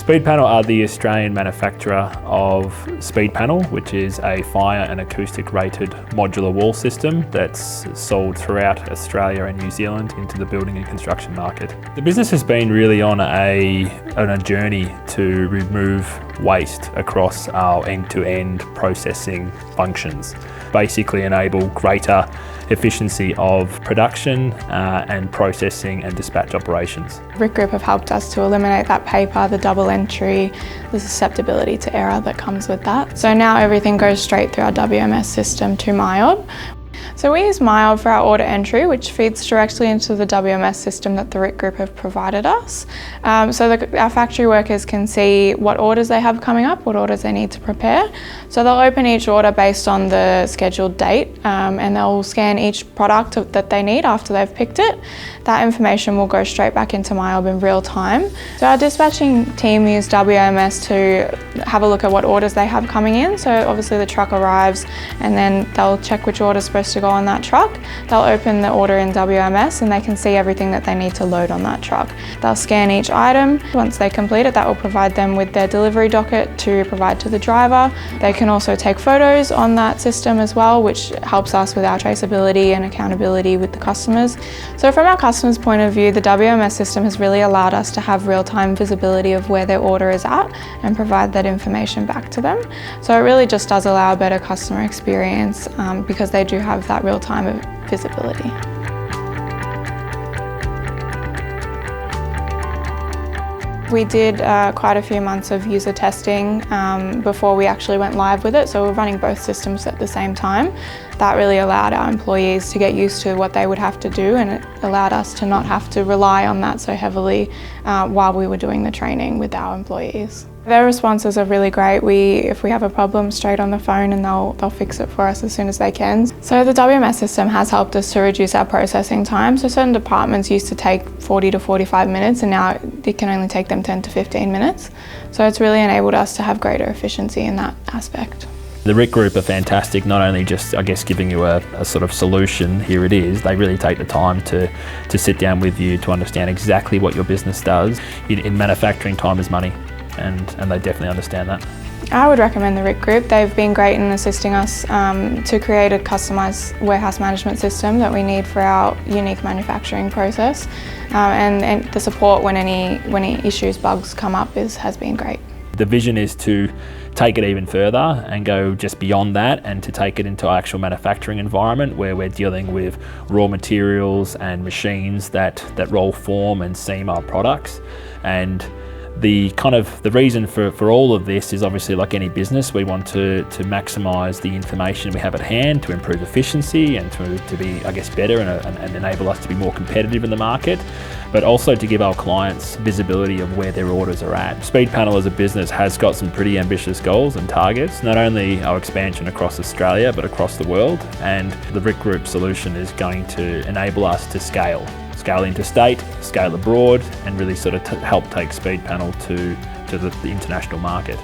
Speedpanel are the Australian manufacturer of Speedpanel, which is a fire and acoustic rated modular wall system that's sold throughout Australia and New Zealand into the building and construction market. The business has been really on a journey to remove waste across our end-to-end processing functions. Basically enable greater efficiency of production and processing and dispatch operations. RIT Group have helped us to eliminate that paper, the double entry, the susceptibility to error that comes with that. So now everything goes straight through our WMS system to MYOB. So we use MYOB for our order entry, which feeds directly into the WMS system that the RIT Group have provided us. So our factory workers can see what orders they have coming up, what orders they need to prepare. So they'll open each order based on the scheduled date and they'll scan each product that they need after they've picked it. That information will go straight back into MYOB in real time. So our dispatching team use WMS to have a look at what orders they have coming in. So obviously the truck arrives and then they'll check which order is supposed to go on that truck. They'll open the order in WMS and they can see everything that they need to load on that truck. They'll scan each item. Once they complete it, that will provide them with their delivery docket to provide to the driver. They can also take photos on that system as well, which helps us with our traceability and accountability with the customers. So from our customers' point of view, the WMS system has really allowed us to have real-time visibility of where their order is at and provide that information back to them. So it really just does allow a better customer experience because they do have that real-time visibility. We did quite a few months of user testing before we actually went live with it, so we're running both systems at the same time. That really allowed our employees to get used to what they would have to do, and it allowed us to not have to rely on that so heavily while we were doing the training with our employees. Their responses are really great. If we have a problem, straight on the phone and they'll fix it for us as soon as they can. So the WMS system has helped us to reduce our processing time. So certain departments used to take 40 to 45 minutes and now it can only take them 10 to 15 minutes. So it's really enabled us to have greater efficiency in that aspect. The RIT Group are fantastic, not only just, I guess, giving you a sort of solution, here it is, they really take the time to sit down with you to understand exactly what your business does. In manufacturing, time is money. And they definitely understand that. I would recommend the RIT Group. They've been great in assisting us to create a customised warehouse management system that we need for our unique manufacturing process. And the support when any issues, bugs come up has been great. The vision is to take it even further and go just beyond that and to take it into our actual manufacturing environment where we're dealing with raw materials and machines that roll, form and seam our products. And the reason for all of this is obviously, like any business, we want to maximise the information we have at hand to improve efficiency and to be, I guess, better and enable us to be more competitive in the market, but also to give our clients visibility of where their orders are at. Speedpanel as a business has got some pretty ambitious goals and targets, not only our expansion across Australia but across the world, and the RIT Group solution is going to enable us to scale interstate, scale abroad, and really sort of help take Speedpanel to the international market.